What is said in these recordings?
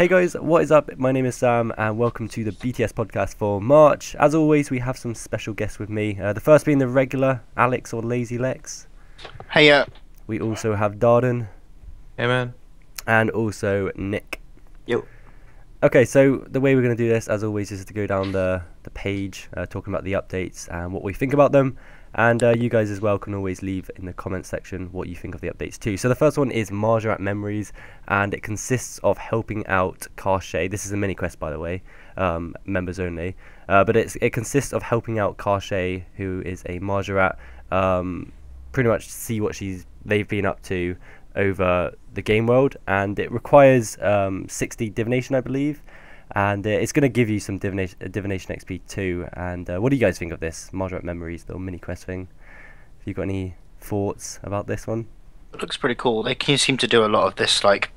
Hey guys, what is up? My name is Sam and welcome to the BTS podcast for March. As always, we have some special guests with me. The first being the regular Alex or Lazy Lex. Hey, We also have Darden. Hey man. And also Nick. Yo. Okay, so the way we're going to do this, as always, is to go down the page, talking about the updates and what we think about them. And you guys as well can always leave in the comment section what you think of the updates too. So the first one is Marjarat Memories, and it consists of helping out Karshay. This is a mini quest, by the way, members only. But it consists of helping out Karshay, who is a Marjarat, pretty much see what they've been up to over the game world, and it requires 60 divination, I believe. And it's going to give you some divination XP too. And what do you guys think of this Marjarat Memories little mini quest thing? Have you got any thoughts about this one? it looks pretty cool. They seem to do a lot of this like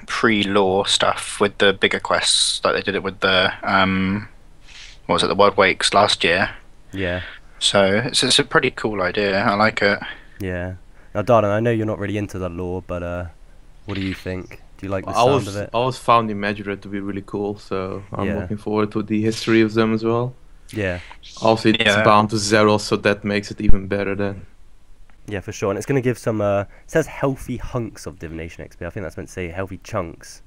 pre-lore stuff with the bigger quests, like they did it with the what was it, the World Wakes last year. Yeah. So it's a pretty cool idea. I like it. Yeah. Now, Darden, I know you're not really into the lore, but what do you think? Do you like the sound of it? I always found Imaginary to be really cool, so I'm Yeah. looking forward to the history of them as well. Yeah. Also, it's Yeah. bound to zero, so that makes it even better then. Yeah, for sure. And it's going to give some, it says healthy hunks of divination XP. I think that's meant to say healthy chunks,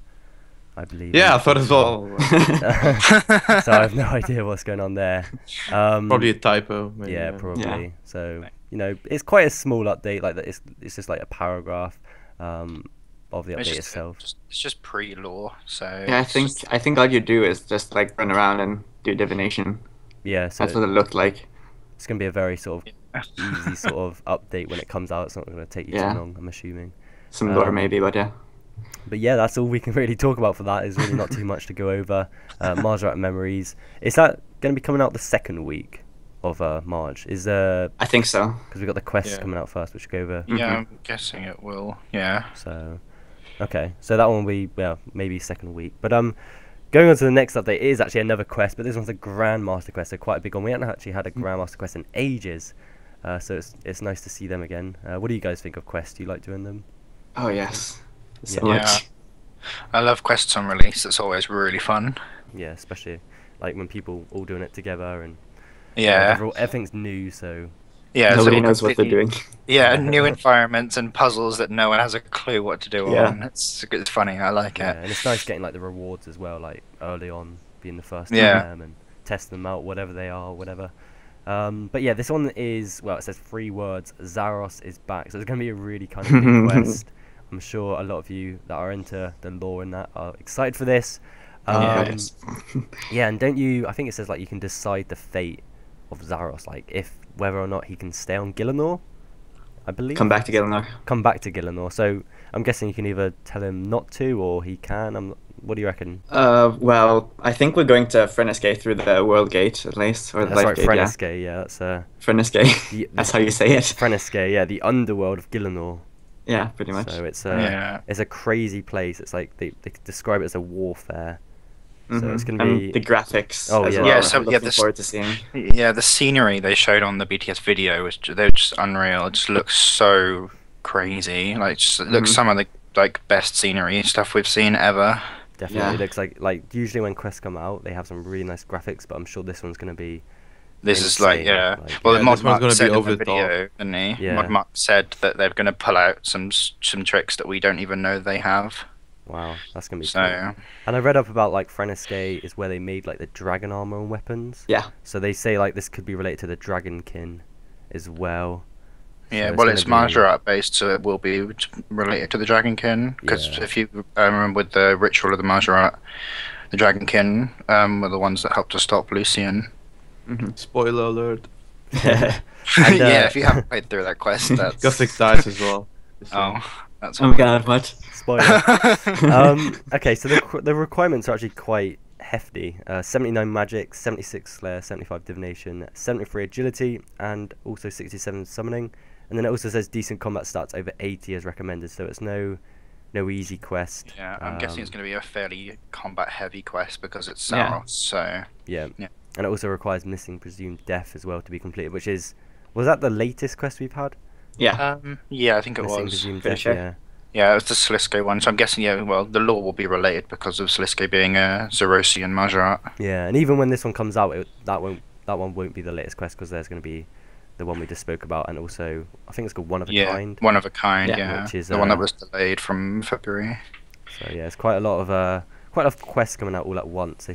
I believe. Yeah, I thought as well. So I have no idea what's going on there. Probably a typo. Maybe, Yeah, probably. Yeah. So, you know, it's quite a small update. Like, it's just like a paragraph of the update itself. It's just pre-lore. So Yeah, it's just- I think all you do is just like run around and do divination. Yeah, so That's what it looked like. it's going to be a very sort of easy sort of update when it comes out. It's not going to take you Yeah. too long, I'm assuming. Some lore Um, maybe, but yeah. But yeah, that's all we can really talk about for that. Is really not too much to go over. Marjarat Memories. Is that going to be coming out the second week of March? I think so. Because we've got the quests Yeah. coming out first, which will go over. yeah, I'm guessing it will. Yeah. So, okay. So that one will be, well, maybe second week. But going on to the next update, it is actually another quest, but this one's a Grandmaster quest, so quite a big one. We haven't actually had a Grandmaster quest in ages. So it's nice to see them again. What do you guys think of quests? Do you like doing them? Oh yes. So Yeah. much. I love quests on release. It's always really fun. Yeah, especially like when people all doing it together and Yeah. everything's new, so Yeah. Nobody so knows what they're completely- doing. Yeah, new environments and puzzles that no one has a clue what to do Yeah. on. It's funny. I like yeah, it. and it's nice getting like the rewards as well, like early on being the first Yeah. to them and testing them out, whatever they are, whatever. But yeah, this one is, well, it says 3 words: Zaros is back. So it's going to be a really kind of big quest. I'm sure a lot of you that are into the lore and that are excited for this. Yes. Yeah, and don't you? I think it says like you can decide the fate of Zaros, like if whether or not he can stay on Gielinor, I believe. Come back to Gielinor. Come back to Gielinor. So I'm guessing you can either tell him not to or he can. What do you reckon? Well, I think we're going to Gate through the World Gate at least, or the That's Life right, Gate. Yeah, Frenesque. Yeah, that's Gate. the- That's how you say it. Frenesque. Yeah, the underworld of Gielinor. Yeah, pretty much. So it's Yeah. it's a crazy place. It's like they describe it as a warfare. So Mhm. it's gonna And be the graphics. Oh, as yeah. well. Yeah, so, I'm yeah, looking this- forward to seeing. Yeah, the scenery they showed on the BTS video was they're just unreal. It just looks so crazy. Like, just, it looks Mhm. some of the like best scenery stuff we've seen ever. definitely Yeah. looks like usually when quests come out they have some really nice graphics, but I'm sure this one's gonna be This is like, insane. yeah. Like, Well, Yeah, Mod this one's Mark gonna be said in over the the top. video, didn't he? Yeah. Mod Mark said that they're going to pull out some tricks that we don't even know they have. wow, that's gonna be So cool. And I read up about like Frenesque is where they made like the dragon armor and weapons. Yeah. So they say like this could be related to the Dragonkin as well. yeah, So well, gonna it's be- Marjarat based, so it will be related to the Dragonkin. Because Yeah. if you remember with the ritual of the Marjarat, the Dragonkin were the ones that helped to stop Lucian. Spoiler alert. And, Yeah, if you haven't played through that quest, that's Gothic dies as well. oh, that's Oh my god, what? Spoiler. Okay, so the requirements are actually quite hefty. 79 magic, 76 slayer, 75 divination, 73 agility, and also 67 summoning. And then it also says decent combat stats over 80 as recommended. So it's no easy quest. Yeah, I'm guessing it's going to be a fairly combat-heavy quest because it's Yeah. Saros. So Yeah. Yeah. And it also requires missing presumed death as well to be completed, which is, was that the latest quest we've had? Yeah. yeah, I think it Missing was. presumed Pretty death, sure. yeah. Yeah, it's the Slisko one. So I'm guessing, yeah, well, the lore will be related because of Slisko being a Zerosian Majorat. Yeah, and even when this one comes out, that one won't be the latest quest because there's going to be the one we just spoke about, and also I think it's called One of a Kind. One of a Kind, Yeah. yeah. Which is, the one that was delayed from February. So yeah, it's quite a lot of quests coming out all at once.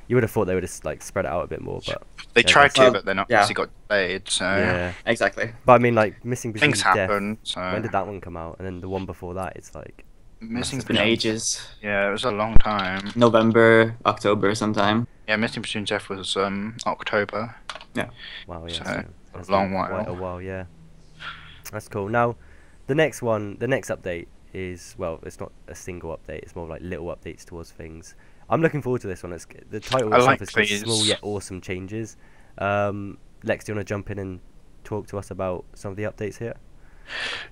You would have thought they would have like spread it out a bit more, but They yeah, tried to, well, but then yeah. obviously got delayed. So yeah. Exactly. But I mean, like Missing things Presumed Death. happen. So When did that one come out? And then the one before that, it's like Missing It's been ages. Yeah, it was a long time. November, October, sometime. Yeah, Missing Presumed Death was October. wow, yeah, So, that's a long been while. Quite a while, yeah. That's cool. Now, the next update is, well, it's not a single update. It's more like little updates towards things. I'm looking forward to this one. The title I itself like is called these. Small Yet Awesome Changes. Lex, do you want to jump in and talk to us about some of the updates here?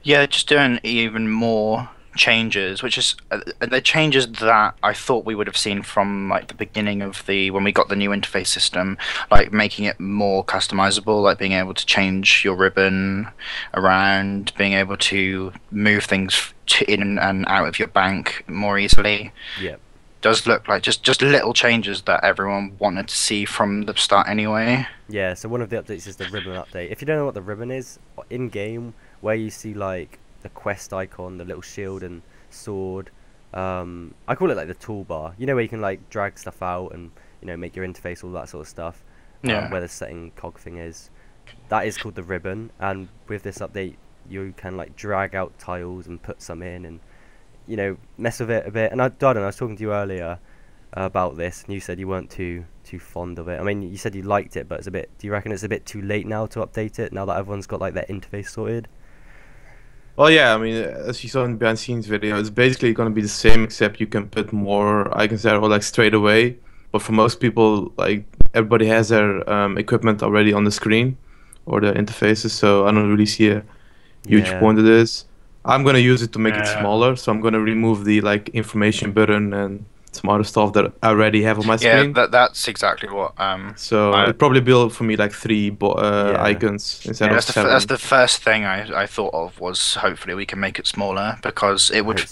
Yeah, just doing even more changes, which is the changes that I thought we would have seen from like the beginning of when we got the new interface system, like making it more customizable, like being able to change your ribbon around, being able to move things in and out of your bank more easily. Yeah. Does look like just little changes that everyone wanted to see from the start anyway. Yeah, so one of the updates is the ribbon update. If you don't know what the ribbon is, in game where you see like the quest icon, the little shield and sword, I call it like the toolbar. You know, where you can like drag stuff out and make your interface, all that sort of stuff. Yeah. Where the setting cog thing is, that is called the ribbon. And with this update, you can like drag out tiles and put some in and mess with it a bit. And I was talking to you earlier about this, and you said you weren't too fond of it. I mean, you said you liked it, but it's a bit. Do you reckon it's a bit too late now to update it? Now that everyone's got like their interface sorted. Well, yeah, I mean, as you saw in the behind the scenes video, it's basically going to be the same, except you can put more icons there or like straight away. But for most people, like everybody has their equipment already on the screen or their interfaces, so I don't really see a huge point of this. I'm going to use it to make it smaller, so I'm going to remove the like information button and some other stuff that I already have on my screen. Yeah, that's exactly what. So it'd probably build for me like 3 icons instead of 7. That's the first thing I thought of, was hopefully we can make it smaller, because it would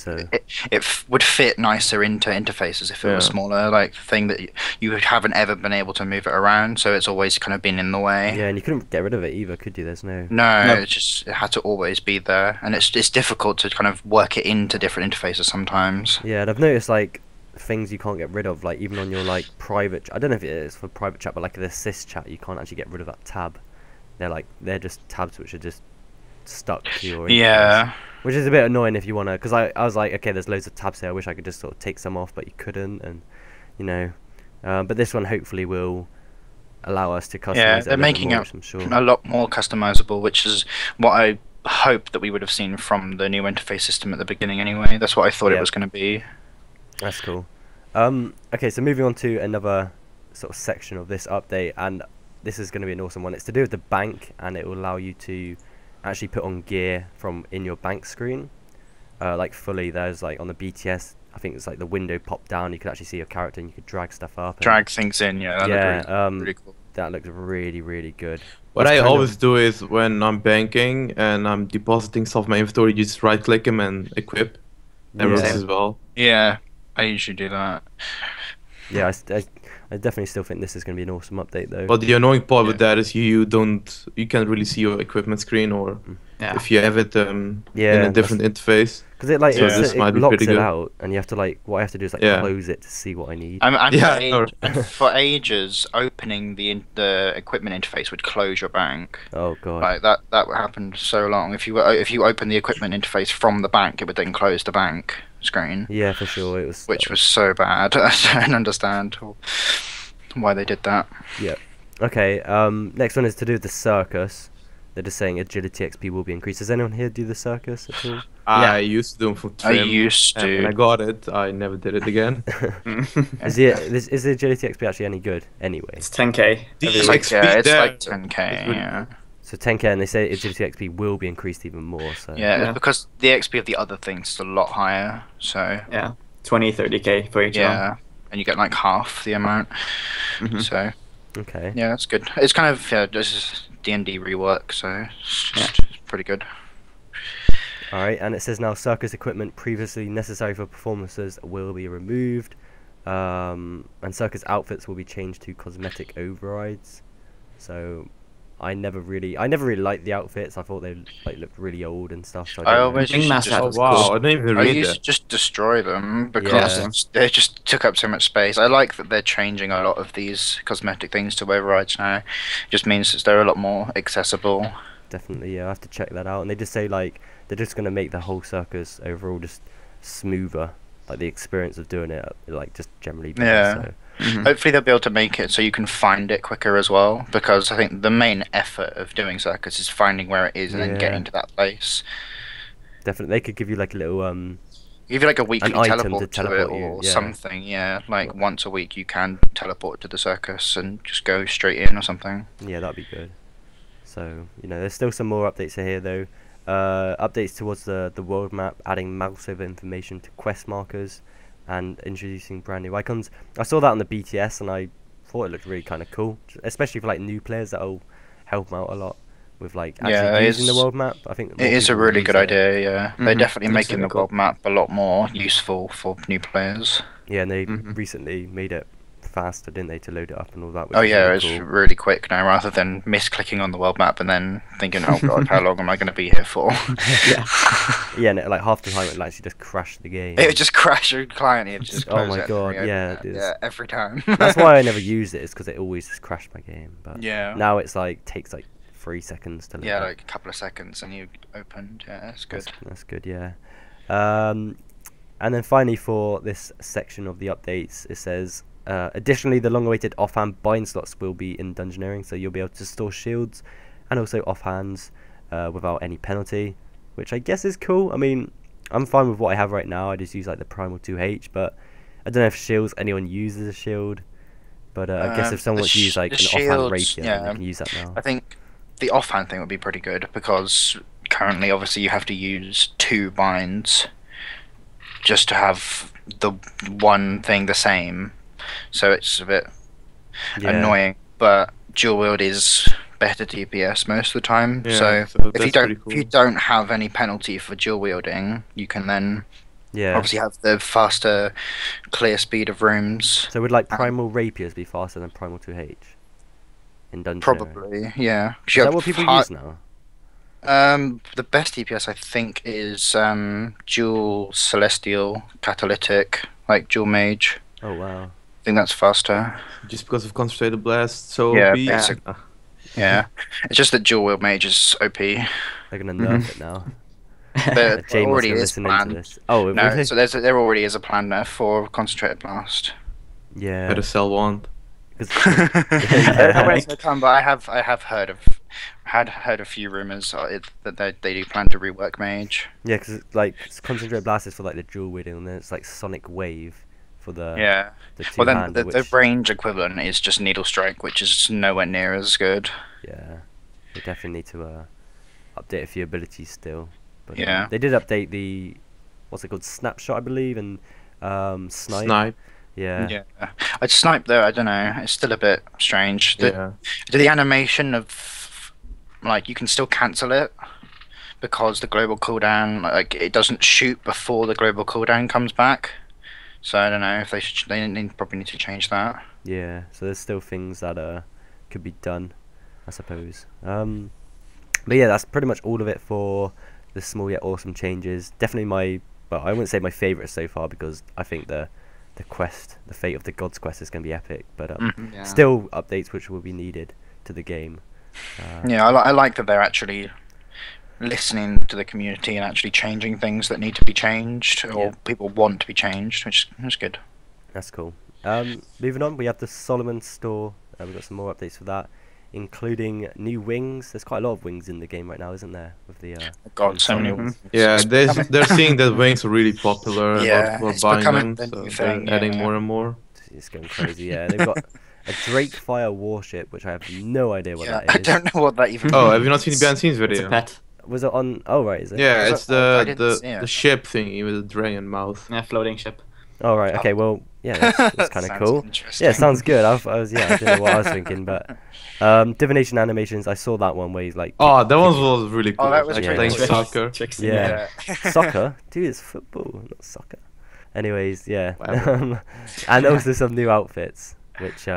would fit nicer into interfaces if it was smaller. Like the thing that you haven't ever been able to move it around, so it's always kind of been in the way. Yeah, and you couldn't get rid of it either, could you? There's no. No, it had to always be there, and it's difficult to kind of work it into different interfaces sometimes. Yeah, and I've noticed like things you can't get rid of, like even on your like private I don't know if it is for private chat, but like the assist chat, you can't actually get rid of that tab. They're just tabs which are just stuck to your interface, which is a bit annoying if you want to, because I was like, okay, there's loads of tabs here, I wish I could just sort of take some off, but you couldn't. And but this one hopefully will allow us to customize it. They're making it I'm sure. a lot more customizable, which is what I hoped that we would have seen from the new interface system at the beginning anyway. That's what I thought it was going to be. That's cool. Okay, so moving on to another sort of section of this update, and this is going to be an awesome one. It's to do with the bank, and it will allow you to actually put on gear from in your bank screen, like fully. There's like on the BTS, I think it's like the window popped down. You could actually see your character, and you could drag stuff up. Drag things in, That looked really cool. That looks really, really good. What I always do is when I'm banking and I'm depositing stuff in my inventory, you just right click them and equip. That works as well. Yeah, I usually do that. Yeah, I definitely still think this is going to be an awesome update though. But the annoying part with that is you can't really see your equipment screen, or if you have it in a different interface. Because it like this might be locks pretty it good. out, and you have to like what I have to do is like close it to see what I need. For ages, opening the equipment interface would close your bank. Oh god! Like that happened so long. If you open the equipment interface from the bank, it would then close the bank screen. Yeah, for sure. Which was so bad. I don't understand why they did that. Yeah. Okay. Next one is to do with the circus. They're just saying agility XP will be increased. Does anyone here do the circus at all? I used to do them for trim. I used to. And when I got it, I never did it again. Is the agility XP actually any good anyway? It's 10k. It's like 10k. Yeah. So 10k, and they say agility XP will be increased even more. So yeah, because the XP of the other things is a lot higher. So 20, 30k for each one. Yeah, and you get like half the amount. So okay. Yeah, that's good. It's kind of this is D&D rework, so it's pretty good. All right, and it says now circus equipment previously necessary for performances will be removed, and circus outfits will be changed to cosmetic overrides. So, I never really liked the outfits. I thought they looked really old and stuff. So I I always used to Ringmaster just, was Wow, cool. I didn't even I read used that. to just destroy them because they just took up so much space. I like that they're changing a lot of these cosmetic things to overrides now. It just means that they're a lot more accessible. definitely, yeah, I have to check that out. And they just say like they're just gonna make the whole circus overall just smoother, like the experience of doing it, like just generally better. Yeah. So. Hopefully they'll be able to make it so you can find it quicker as well, because I think the main effort of doing circus is finding where it is and then getting to that place. Definitely, they could give you like a little Give you like a weekly item to teleport to it teleport you, or yeah. something, yeah. Like once a week you can teleport to the circus and just go straight in or something. Yeah, that'd be good. So, there's still some more updates here though. Updates towards the world map, adding mouse over information to quest markers, and introducing brand new icons. I saw that on the BTS and I thought it looked really kind of cool, especially for like new players. That'll help them out a lot with like actually using the world map. I think It is a really good idea, yeah. They're definitely Looks making really the cool. world map a lot more useful for new players. Yeah, and they recently made it faster, didn't they, to load it up and all that. Which Oh is yeah, really it's cool. really quick now, rather than misclicking on the world map and then thinking, oh god, how long am I going to be here for? Yeah, and like half the time it actually just crashed the game. It would just crash your client. It just Oh close my it and god, reopen yeah, it. it is. Yeah, every time. That's why I never used it, is because it always just crashed my game. But Yeah. now it's like takes like 3 seconds to load Yeah, up. like a couple of seconds and you opened. Yeah, that's good. That's good, yeah. And then finally for this section of the updates, it says, additionally, the long-awaited offhand bind slots will be in Dungeoneering, so you'll be able to store shields and also offhands without any penalty, which I guess is cool. I mean, I'm fine with what I have right now. I just use like the Primal 2H, but I don't know if shields, anyone uses a shield. But I guess if someone wants to use like an offhand rapier, then they can use that now. I think the offhand thing would be pretty good, because currently, obviously, you have to use 2 binds just to have the one thing the same. So it's a bit annoying. But dual wield is better DPS most of the time. Yeah, so so if you that's don't pretty cool. if you don't have any penalty for dual wielding, you can then Yeah. obviously have the faster clear speed of rooms. So would like Primal rapiers be faster than Primal 2H in Dungeoneering? Probably, yeah. 'Cause Is you that have what people high- use now? The best DPS I think is dual celestial catalytic, like dual mage. Oh wow. I think that's faster. Just because of concentrated blast, so Yeah, OP. basic- Yeah, it's just that dual wield mage is OP. They're gonna nerf it now. There Jay must already be is listening to planned. this. Oh, No, really? so there already is a plan there for concentrated blast. Yeah. Better sell one. 'Cause- I won't say time, but I have heard a few rumors that they do plan to rework mage. Yeah, because like concentrate blast is for like the dual wielding, and then it's like sonic wave for the Yeah. the Well, then two-hander, the which range equivalent is just needle strike, which is nowhere near as good. yeah, they definitely need to update a few abilities still. But Yeah. they did update the what's it called, snapshot, I believe, and snipe. Snipe. Yeah. Yeah, I'd snipe though. I don't know. It's still a bit strange. Yeah. The animation of like you can still cancel it because the global cooldown, like it doesn't shoot before the global cooldown comes back. So I don't know if they probably need to change that. Yeah, so there's still things that could be done, I suppose. But yeah, that's pretty much all of it for the small yet awesome changes. Definitely well, I wouldn't say my favourite so far, because I think the quest, the Fate of the Gods quest, is going to be epic. But Yeah. still updates which will be needed to the game. Yeah, I like that they're actually listening to the community and actually changing things that need to be changed or Yeah. people want to be changed, which is good. That's cool. Moving on, we have the Solomon store. We've got some more updates for that, including new wings. There's quite a lot of wings in the game right now, isn't there? With the God, so many. Solomons. Yeah, It's they're seeing that wings are really popular and a lot Yeah, of people are it's buying becoming them, the so new they're thing, adding yeah. more and more. It's going crazy. Yeah, they've got a Drake Fire warship, which I have no idea what Yeah, that is. I don't know what that even Oh, means. have you not seen the behind the scenes It's video? a pet. Was it on? Oh right, is it? Yeah, Was it's it- I the didn't the, see it. the ship thingy with the dragon mouth. Yeah, floating ship. Oh right, okay, well, yeah, that's kind of Sounds cool. interesting. Yeah, sounds good. I was I don't know what I was thinking, but divination animations. I saw that one where he's like, Oh, that one was really cool. Oh, that was like pretty playing cool. soccer. Tricksy, yeah, soccer, dude, it's football, not soccer. Anyways, yeah, Whatever. and also some new outfits, which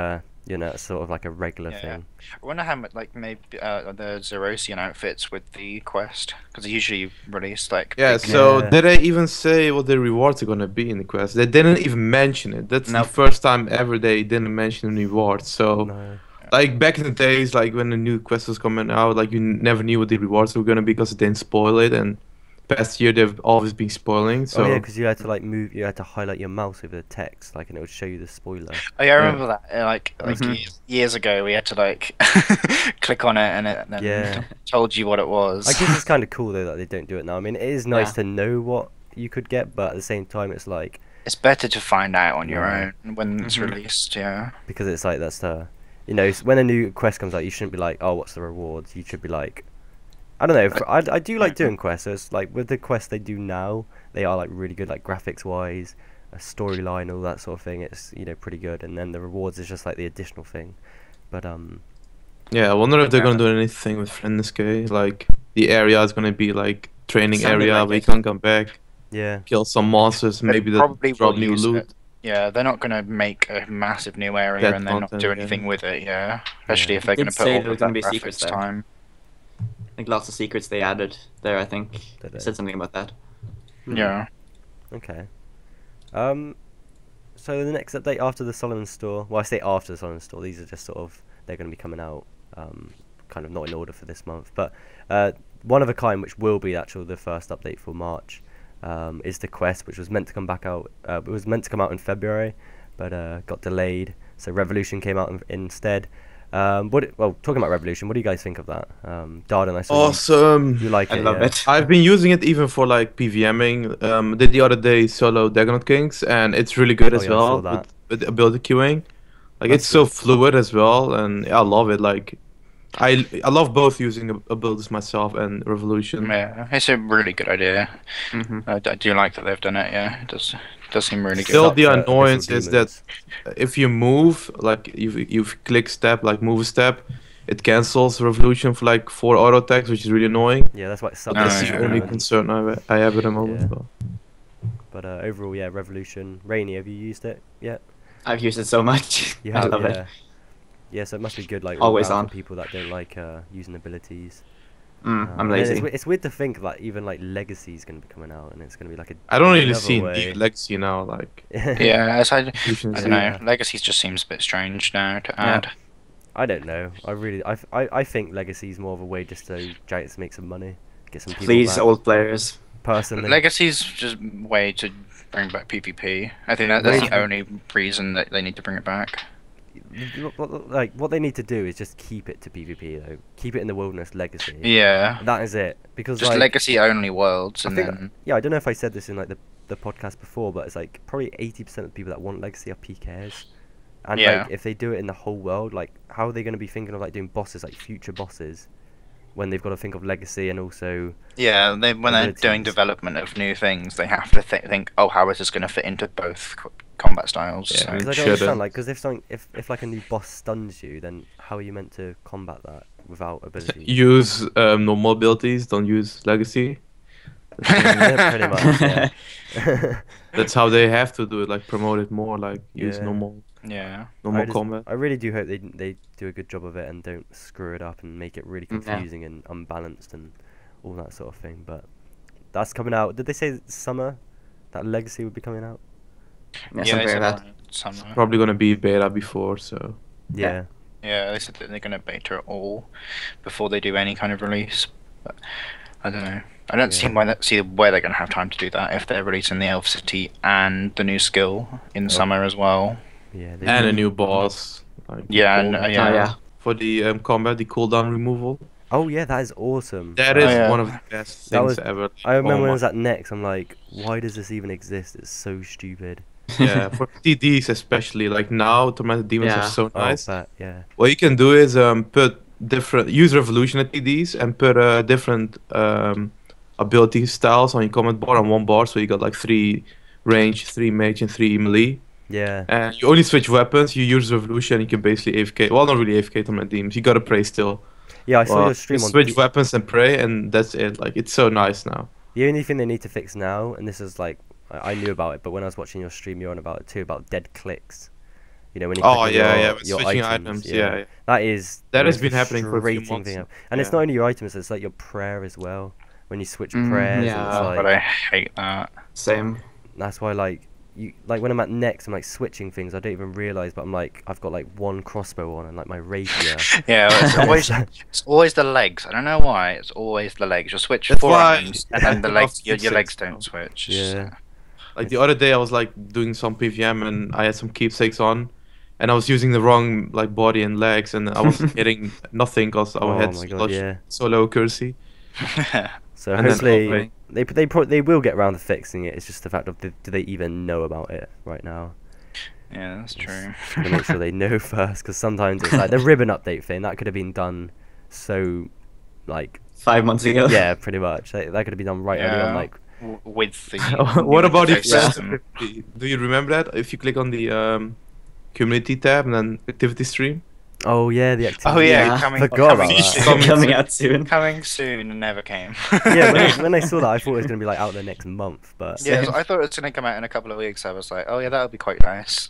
it's sort of like a regular Yeah. thing. I wonder how much, like, maybe the Zerosian outfits with the quest, because they usually release like. Yeah, big- so Yeah. did they even say what the rewards are gonna be in the quest? They didn't even mention it. That's Nope. the first time ever they didn't mention the rewards. So, No. like back in the days, like when the new quest was coming out, like you never knew what the rewards were gonna be because it didn't spoil it. And past year they've always been spoiling. So Oh yeah, because you had to like move, you had to highlight your mouse over the text, like, and it would show you the spoiler. Oh yeah, I remember that. Like Mhm. years ago, we had to like click on it and it then Yeah. told you what it was. I guess it's kind of cool though that they don't do it now. I mean, it is nice Yeah. to know what you could get, but at the same time, it's like It's better to find out on your Yeah. own when it's Mhm. released. Yeah. because it's like that's the, when a new quest comes out, you shouldn't be like, oh, what's the rewards? You should be like, I don't know. I do like doing quests. So it's like with the quests they do now, they are like really good, like graphics wise, a storyline, all that sort of thing. It's pretty good, and then the rewards is just like the additional thing. But yeah, I wonder if they're gonna Yeah. do anything with Friendscape. Like the area is gonna be like training Sounded area like where you it. can come back, yeah, kill some monsters, They maybe probably they'll drop will new use loot. it. Yeah, they're not gonna make a massive new area That and then not content, do yeah. anything with it. Yeah, especially Yeah. if they're They gonna did put say all there were of gonna that be secrets graphics there. time. Like lots of secrets they added there, I think. Did They they? said something about that. Hmm. Yeah. Okay. So the next update after the Solomon store. Well, I say after the Solomon store. These are just sort of they're going to be coming out, kind of not in order for this month. But one of a kind, which will be actually the first update for March, is the quest, which was meant to come back out. It was meant to come out in February, but got delayed. So Revolution came out instead. Talking about Revolution, what do you guys think of that? Darden, I saw Awesome. you like I it. love Yeah. it. I've been using it even for like PVMing. Did the other day solo Dagonot Kings, and it's really good Oh, as yeah, I saw well that. with ability queuing. Like That's it's so good. fluid as well, and I love it. Like I love both using abilities myself and Revolution. Yeah, it's a really good idea. hmm I do like that they've done it. Yeah, it does seem really Still, good. the Up for annoyance Abyssal is that Demons. if you move, like you click step, like move a step, it cancels Revolution for like 4 auto attacks, which is really annoying. Yeah, that's why it But sucks. that's yeah, the yeah. only concern I have at the moment. Yeah. But But overall, yeah, Revolution. Rainy, have you used it yet? I've used it so much. You I have, love yeah. it. Yeah, so it must be good, like Always all round on. for people that don't like using abilities. I'm And lazy. It's weird to think that even like Legacy is going to be coming out, and it's going to be like a. I don't really another see way. Legacy now. Like Yeah, I Revolution is don't know. Yeah. Legacy just seems a bit strange now to Yeah. add. I don't know. I think Legacy is more of a way just so Giants make some money, get some people Please, back. old players. Personally, Legacy's just a way to bring back PvP. I think that's Wait. the only reason that they need to bring it back. like what they need to do is just keep it to PvP though. Keep it in the Wilderness Legacy. Yeah, That is it. Because just like, Legacy only worlds, I and think then yeah, I don't know if I said this in like the podcast before, but it's like probably 80% of the people that want Legacy are PKs. And Yeah. like if they do it in the whole world, like how are they going to be thinking of like doing bosses, like future bosses, when they've got to think of Legacy and also yeah, when they're doing abilities. development of new things, they have to think, oh, how is this going to fit into both combat styles? Yeah, So- I mean, because I don't shouldn't. understand like because if like a new boss stuns you, then how are you meant to combat that without abilities? use normal abilities. Don't use Legacy. Yeah, pretty much. Yeah. That's how they have to do it. Like promote it more. Like use Yeah. normal yeah. combat. I really do hope they do a good job of it and don't screw it up and make it really Yeah. confusing and unbalanced and all that sort of thing. But that's coming out. Did they say summer that Legacy would be coming out? Yeah, they something said like that. summer. Probably gonna be beta before. So Yeah. Yeah, they said that they're going to beta it all before they do any kind of release. But I don't know. I don't see Yeah. see where they're going to have time to do that if they're releasing the Elf City and the new skill in summer as well. Yeah. and a new boss. Like Yeah, and, cooldown. yeah. Oh, yeah. For the combat, the cooldown removal. Oh yeah, that is awesome. That Oh, is yeah. one of the best That things was- ever. I remember Oh when I my- was at Next, I'm like, why does this even exist? It's so stupid. Yeah, for TDs especially. Like now, Tormented Demons Yeah. are so nice. Oh, but yeah. What you can do is put use Revolution at TDs and put different ability styles on your comment bar on one bar, so you got like 3 range, 3 mage, and 3 melee. Yeah. And you only switch weapons. You use Revolution, you can basically AFK. Well, not really AFK on redeems. You gotta pray still. Yeah, I saw Well, your stream you on. switch weapons and pray, and that's it. Like, it's so nice now. The only thing they need to fix now, and this is like I knew about it, but when I was watching your stream, you're on about it too, about dead clicks. You know, when you click on When your switching items, yeah. that is That the has most been happening for a few frustrating months. thing. And it's not only your items; it's like your prayer as well. When you switch prayers, yeah. it's like, But I hate that. Same. that's why like when I'm at next, I'm like switching things. I don't even realize, but I'm like I've got like one crossbow on and like my rapier. Yeah, it's always the legs. I don't know why. It's always the legs. You'll switch That's 4 why- items, and then the legs, your Keepsakes, legs don't switch. Yeah. Like the other day, I was like doing some PVM, and I had some keepsakes on, and I was using the wrong like body and legs, and I was hitting nothing because I Oh had my god, yeah. so low accuracy. So And then hopefully they will get around to fixing it. It's just the fact of do they even know about it right now? Yeah, that's true. Just gotta make sure they know first, because sometimes it's like the ribbon update thing that could have been done so like 5 months ago. yeah, pretty much that could have been done right early on. Yeah. Like With the What new about interface if system. Do you remember that? If you click on the community tab and then activity stream. oh yeah, the activity. Oh yeah, Yeah. coming, Forgot about coming that. soon. Coming out soon. Coming soon and never came. Yeah, when I saw that, I thought it was gonna be like out the next month, but Yeah, Same. I thought it was gonna come out in a couple of weeks. I was like, oh yeah, that would be quite nice.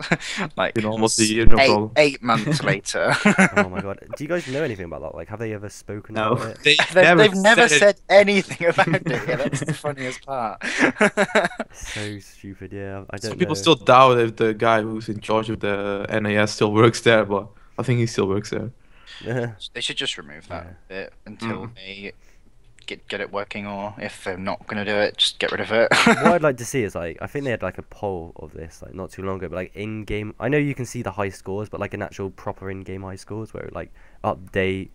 Like Been almost a year, no problem. 8 months later. oh my god, do you guys know anything about that? Like, have they ever spoken No. about it? They've never said anything about it. Yeah, that's the funniest part. So stupid. Yeah, I don't Some people know. still doubt if the guy who's in charge of the NAS still works there, but I think he still works there. They should just remove that bit until they get it working, or if they're not gonna do it, just get rid of it. What I'd like to see is like I think they had like a poll of this like not too long ago, but like in-game. I know you can see the high scores, but like an actual proper in-game high scores where it would, like update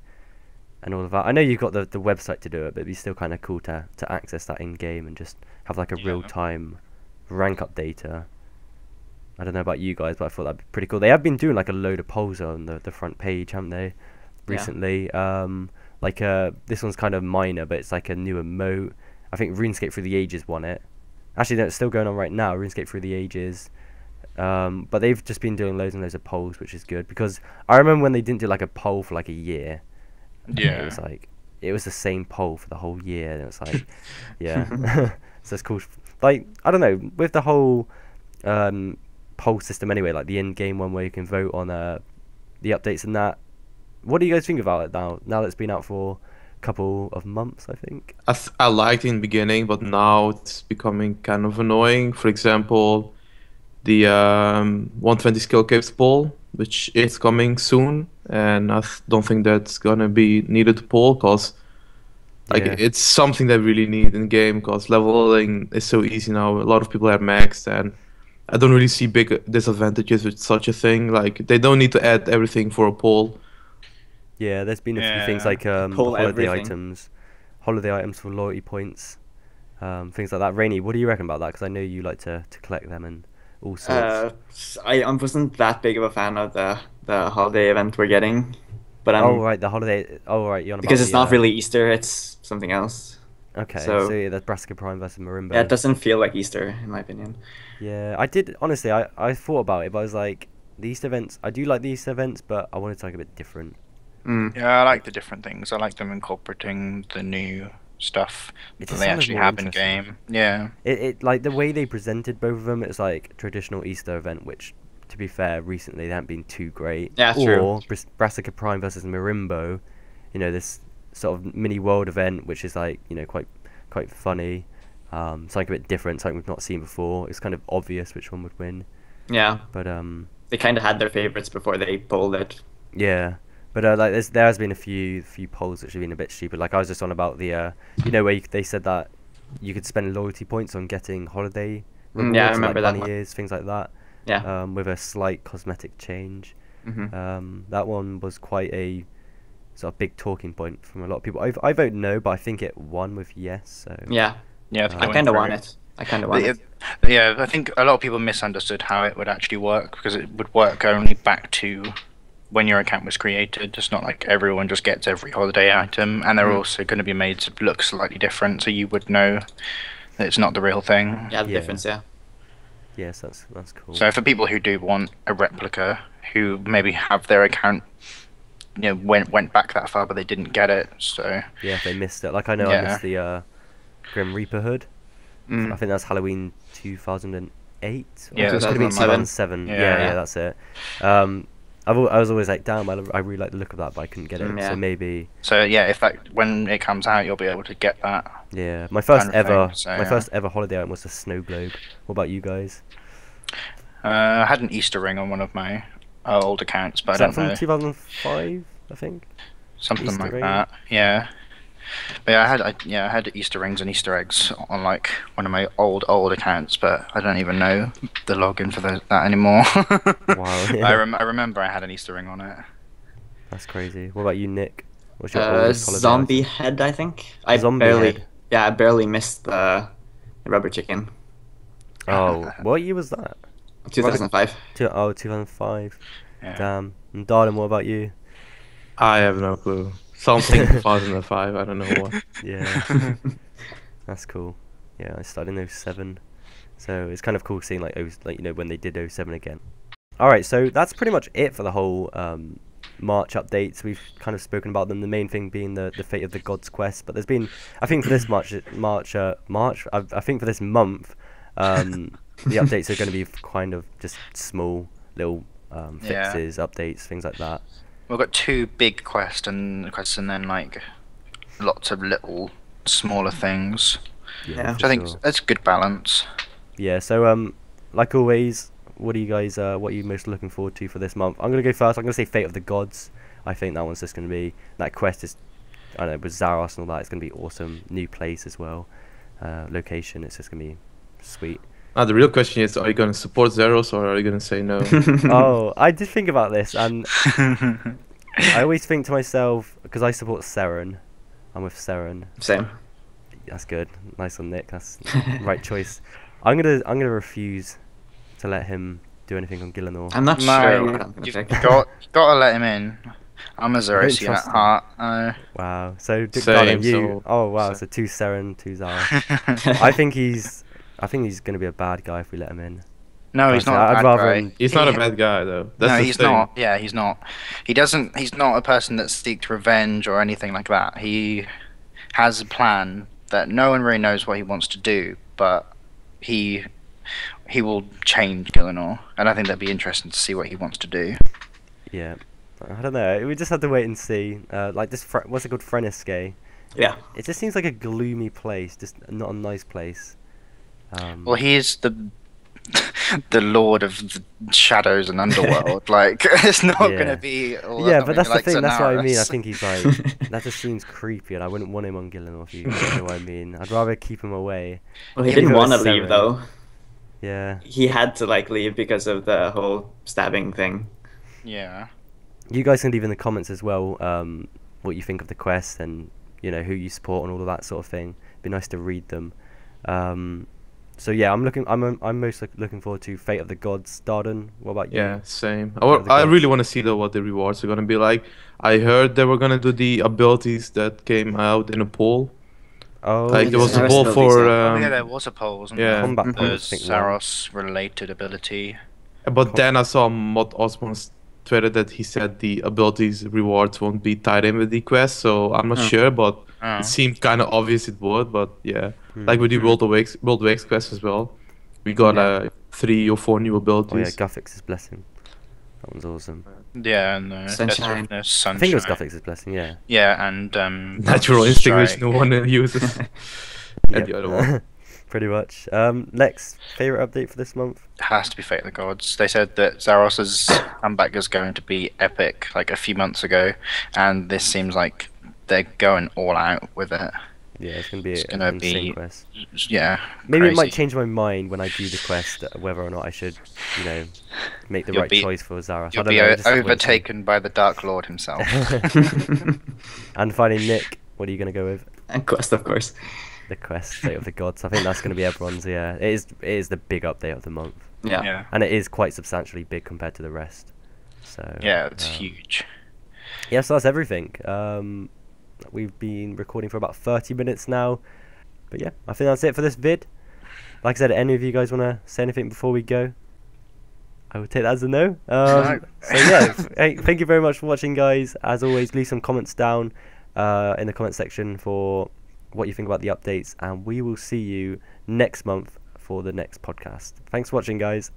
and all of that. I know you've got the website to do it, but it'd be still kind of cool to access that in-game and just have like a Yeah. real-time rank up data. I don't know about you guys, but I thought that'd be pretty cool. They have been doing like a load of polls on the front page, haven't they? Recently, like this one's kind of minor, but it's like a new emote. I think RuneScape Through the Ages won it. Actually, no, it's still going on right now. RuneScape Through the Ages, but they've just been doing loads and loads of polls, which is good because I remember when they didn't do like a poll for like a year. Yeah. It was like it was the same poll for the whole year, and it's like, yeah. So it's cool. Like I don't know, with the whole poll system anyway, like the in-game one where you can vote on the updates and that. What do you guys think about it now? Now that it's been out for a couple of months, I think. I liked it in the beginning, but now it's becoming kind of annoying. For example, the 120 skill caves poll, which is coming soon, and I don't think that's gonna be needed to pull because like Yeah. it's something that we really need in the game because leveling is so easy now. A lot of people are maxed, and I don't really see big disadvantages with such a thing. Like they don't need to add everything for a poll. Yeah, there's been a few things Yeah. like Pull holiday everything. holiday items for loyalty points, things like that. Rainy, what do you reckon about that? Because I know you like to collect them and all sorts. I wasn't that big of a fan of the holiday event we're getting, but Oh right, the holiday. Oh right, you're on because about it's the, not really Easter, it's something else. Okay, so- so yeah, that's Brassica Prime versus Marimbo. Yeah, it doesn't feel like Easter in my opinion. Yeah, I did honestly. I thought about it, but I was like, the Easter events. I do like the Easter events, but I wanted something a bit different. Yeah, I like the different things. I like them incorporating the new stuff It that just they sounded actually more have in interesting. game. Yeah. It like the way they presented both of them. It's like traditional Easter event, which, to be fair, recently they haven't been too great. Yeah, true. Or Brassica Prime versus Marimbo, you know, this sort of mini world event, which is like, you know, quite funny, something a bit different, something we've not seen before. It's kind of obvious which one would win, Yeah, but they kind of had their favorites before they pulled it. yeah. But like there has been a few polls which have been a bit stupid. Like I was just on about the you know, where they said that you could spend loyalty points on getting holiday rewards, Yeah, I and, remember like that bunny one. ears, things like that. Yeah. With a slight cosmetic change. Hmm. That one was quite a sort of big talking point from a lot of people. I vote no, but I think it won with yes. So Yeah, Yeah, I I went kind of through want it. I kind of want it. Yeah, I think a lot of people misunderstood how it would actually work because it would work only back to when your account was created. It's not like everyone just gets every holiday item, and they're also going to be made to look slightly different, so you would know that it's not the real thing. Yeah, the Yeah. difference. Yeah. Yes, that's cool. So for people who do want a replica, who maybe have their account, went back that far but they didn't get it, so yeah, if they missed it. Like I know I missed the Grim Reaper hood. I think that's Halloween 2008. Yeah, it could have been 2007. 2007. Yeah. Yeah, that's it. I was always like, damn, I really like the look of that, but I couldn't get it. Yeah. So maybe. So yeah, when it comes out, you'll be able to get that. Yeah, my first kind of ever thing, so, first ever holiday item was a snow globe. What about you guys? I had an Easter ring on one of my old accounts, but Is I that don't know. from 2005? I think. Something Easter like ring? that. Yeah. But yeah, I had Easter rings and Easter eggs on like one of my old accounts, but I don't even know the login for that anymore. Wow. Yeah. I remember I had an Easter ring on it. That's crazy. What about you, Nick? What's your oldest holiday Zombie item? head, I think. Zombie head? Yeah, I barely missed the rubber chicken. Oh, what year was that? 2005. 2005. Yeah. Damn. And Darden, what about you? I have no clue. Something 2005. I don't know what. Yeah. That's cool. Yeah, I started in 07. So it's kind of cool seeing like when they did 07 again. Alright, so that's pretty much it for the whole March updates. We've kind of spoken about them. The main thing being the Fate of the Gods quest. But there's been, I think for this March, I think for this month, the updates are going to be kind of just small little fixes, updates, things like that. We've got 2 big quests and then like lots of little smaller things. Yeah. Which I think that's a good balance. Yeah, so like always, what are you most looking forward to for this month? I'm gonna go first. I'm gonna say Fate of the Gods. I think that one's just gonna be, that quest is, I don't know, with Zaros and all that, it's gonna be awesome. New place as well, location. It's just gonna be sweet. The real question is, are you going to support Zeros or are you going to say no? Oh, I did think about this, and I always think to myself, because I support Seren. I'm with Seren. Same. That's good. Nice one, Nick. That's the right choice. I'm gonna refuse to let him do anything on Gillinor. I'm not sure what I'm gonna You've pick. gotta let him in. I'm a don't Zerosian trust at him. heart. Wow. So Same, Darden, you. so- Oh wow. so- So 2 Seren, 2 Zara. I think he's gonna be a bad guy if we let him in. No, he's Personally, not a I'd bad rather guy. him- He's not a bad guy though. That's No, the he's thing. not. Yeah, he's not. He's not a person that seeks revenge or anything like that. He has a plan that no one really knows what he wants to do, but he will change Gillinor, and I think that'd be interesting to see what he wants to do. Yeah. I don't know. We just have to wait and see. Like this, what's it called? Freneske. Yeah. It just seems like a gloomy place, just not a nice place. Well, he is the lord of the shadows and underworld. Like, it's not Yeah. gonna be. All Yeah, that but that's the like thing. That's what I mean. I Zanaris. think he's like, that just seems creepy, and I wouldn't want him on Gillinor if you know what I mean. I'd rather keep him away. Well, he Yeah, didn't because want to Seren. leave though. Yeah. He had to like leave because of the whole stabbing thing. Yeah. You guys can leave in the comments as well what you think of the quest and who you support and all of that sort of thing. It'd be nice to read them. So yeah, I'm most looking forward to Fate of the Gods. Darden, what about you? Yeah, same. What are the I really gods? want to see though what the rewards are gonna be like. I heard they were gonna do the abilities that came out in a poll. Oh, Like there was a yeah. poll for. Oh, yeah, there was a poll, wasn't yeah. there? Combat The points, I think, one. Saros related ability. But then I saw Mod Osmon's Twitter that he said the abilities rewards won't be tied in with the quest, so I'm not sure, but Oh. it seemed kind of obvious it would. But yeah, Hmm. like with the World Wakes quest as well, we got Yeah. 3 or 4 new Oh yeah, abilities. Guffix's Blessing. That one's awesome. Yeah, and Sunshine. Sunshine. I think it was Guffix's Blessing. Yeah. Yeah, and Natural instinct which Strike. no one uses. And Yep. the other one. Pretty much. Next favorite update for this month. Has to be Fate of the Gods. They said that Zaros's comeback is going to be epic, like a few months ago, and this seems like they're going all out with it. Yeah, it's gonna be It's an gonna insane be quest. Yeah. Maybe it might crazy. change my mind when I do the quest, whether or not I should, make the You'll right be- choice for Zaros. You'll I don't be know. just have to wait and see. overtaken by the Dark Lord himself. And finally, Nick, what are you gonna go with? And quest, of course. The quest, Fate of the Gods. I think that's gonna be everyone's. Yeah, it is the big update of the month, Yeah. Yeah. and it is quite substantially big compared to the rest. So Yeah, it's um, huge. Yeah, so that's everything. We've been recording for about 30 minutes now. But yeah, I think that's it for this vid. like I said, any of you guys want to say anything before we go? I would take that as a no. No. So yeah, hey, thank you very much for watching, guys. As always, leave some comments down in the comment section for what you think about the updates, and we will see you next month for the next podcast. Thanks for watching, guys.